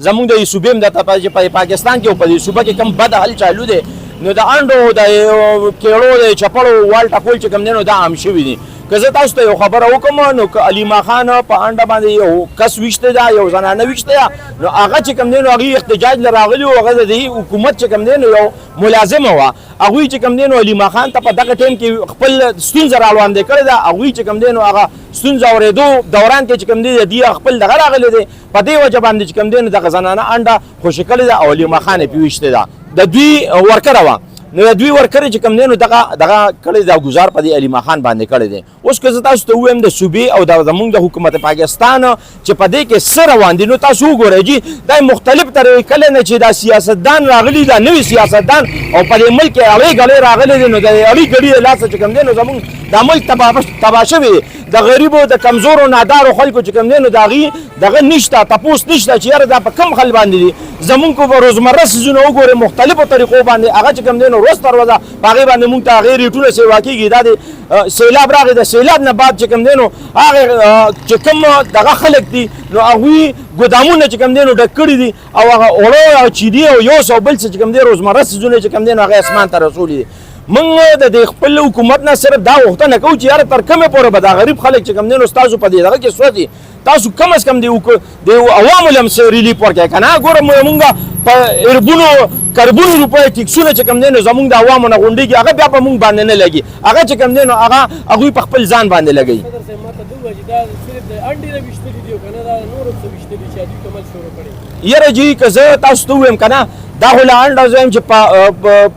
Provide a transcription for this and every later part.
زمونږ د صوبې هم د پاکستان کې او په دې صوبه کې کم بد حل چالو دی نو د انډو د کېړو د چپړو وال ټکول چې کوم دی نو دا عام شوي دي که زه تاسو ته یو خبره وکړم نو که علیما خان په انډه باندې یو کس ویشته ده یو زنانه ویشته ده نو هغه چې کوم دی نو هغې احتجاج له راغلي و هغه د دې حکومت چې کوم دی نو یو ملازمه وه هغوی چې کوم دی نو علیما خان ته په دغه ټایم کې خپل ستونزه راوړاندې کړې ده هغوی چې کوم دی نو هغه ستونزه اورېدو دوران کې چې کوم دی د دې خپل دغه راغلی دی په دې وجه باندې چې کوم دی نو دغه زنانه انډه خوشي کړې ده او علیما خان یې پې ویشتې ده د دوی ورکره وه نو د دوی ورکرې چې کوم دی نو دغه کړی دا ګزار په دې علیما خان باندې کړی دی اوس که زه تاسو ته ووایم د صوبې او زموږ د حکومت پاکستان چې په دې کې څه روان دي نو تاسو وګورئ جي دا مختلف طریقې کله نه چې دا سیاستدان راغلي دا نوي سیاستدان او په دې ملک کې اړې ګړې راغلي دي نو د اړې ګړې له لاسه چې کوم دی نو زموږ دا ملک تباه شوی دی د غریبو د کمزورو نادارو خلکو چې کوم دی نو د هغې دغه نشته تپوس نشته چې یاره دا په کم خل باندې دي زمونږ په روزمره څیزونه وګورئ مختلفو طریقو باندې هغه چې کوم دی نو روز تر ورځه په هغې باندې مونږ ته هغې ریټونه سیوا کېږي دا د سیلاب راغی د سیلاب نه بعد چې کوم دی نو هغې چې کوم دغه خلک دي نو هغوی ګودامونه چې کوم دی نو ډک کړي دي او هغه اوړه او چیدي او یو څه او بل څه چې کوم دی روزمره څیزونه چې کوم دی نو هغې اسمان ته رسولي دي موږ د خپل حکومت نه صرف دا غوښتنه کوو چې یاره تر کومې پورې به دا غریب خلک چې کوم دی نو ستاسو په دې دغه کې سوځي تاسو کم از کم د عوامو له هم څه ریلیف ورکړئ که نه ګوره مونږ په اربونو کربونو روپۍ ټیکسونه چې کوم دی نو زمونږ د عوامو نه غونډېږي هغه بیا په مونږ باندې نه لګي هغه چې کوم دی نو هغوی په خپل ځان باندې لګوي یاره جي که زه تاسو ته ووایم که نه دا خو له انډه زه یم چې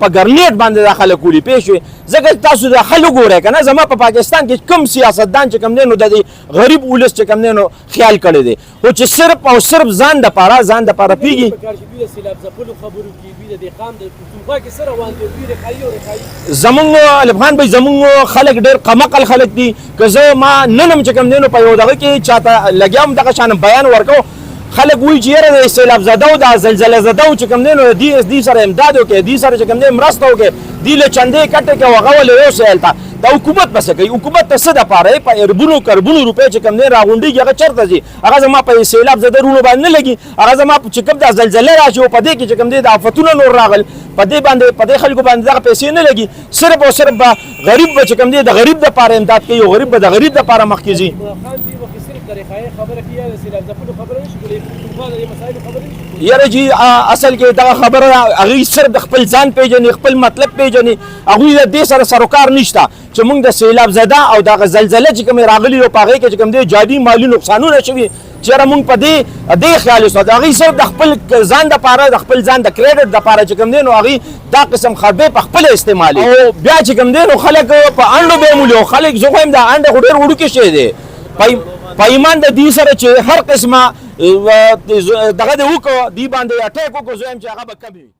په ګرنیټ باندې دا خلک ولي پوه شوې ځکه تاسو د حل وګورئ که نه زما په پاکستان کې کوم سیاستدان چې کوم دی نو د دې غریب ولس چې کوم دی نو خیال کړی دی خو چې صرف او صرف ځان دپاره پوهېږي زمونږ الف خان بھائی زمونږ خلک ډېر قمقل خلک دي که زه ما نن هم چې کوم دی نو په یو دغه کې چاته لګیا هم دغه شان بیان ورکوم خلک وایي چې یاره د سیلاب زده او د زلزله زده او چې کوم دی نو دې سره امداد وکړي دې سره چې کوم دی مرسته وکړي دې له چندې کټې کړي او هغه ولې یو سیل ته دا حکومت به څه کوي حکومت ته څه دپاره په اربونو کربونو روپۍ چې کوم دی راغونډېږي هغه چېرته ځي هغه زما په سیلاب زده رونو باندې نه لګي هغه زما چې کوم دا زلزله راشي او په دې کې چې کوم دی د آفتونه نور راغل په دې خلکو باندې دغه پیسې نه لګي صرف او صرف به غریب به چې کوم دی د غریب دپاره امداد کوي او غریب به د غریب دپاره مخکې ځي یاره جي اصل کې دغه خبره هغوی صرف د خپل ځان پیژني خپل مطلب پیژني هغوی د دې سره سروکار نشته چې موږ د سیلاب زده او دغه زلزله چې کومې راغلي او په هغې کې چې کوم دی جادي مالي نقصانونه شوي چې یاره موږ په دې خیال اوسو د هغوی صرف د خپل ځان دپاره د خپل ځان د کریډټ دپاره چې کوم دی نو هغوی دا قسم خربې په خپله استعمالي او بیا چې کوم دی نو خلک په انډو به یې مولي او خلک زه خو یم دا انډه خو ډېر وړوکې شی دی په ایمان د دې سره چې هر قسمه دغه دې وکړو دې باندې اټیک وکړو زه یم چې هغه به کم وي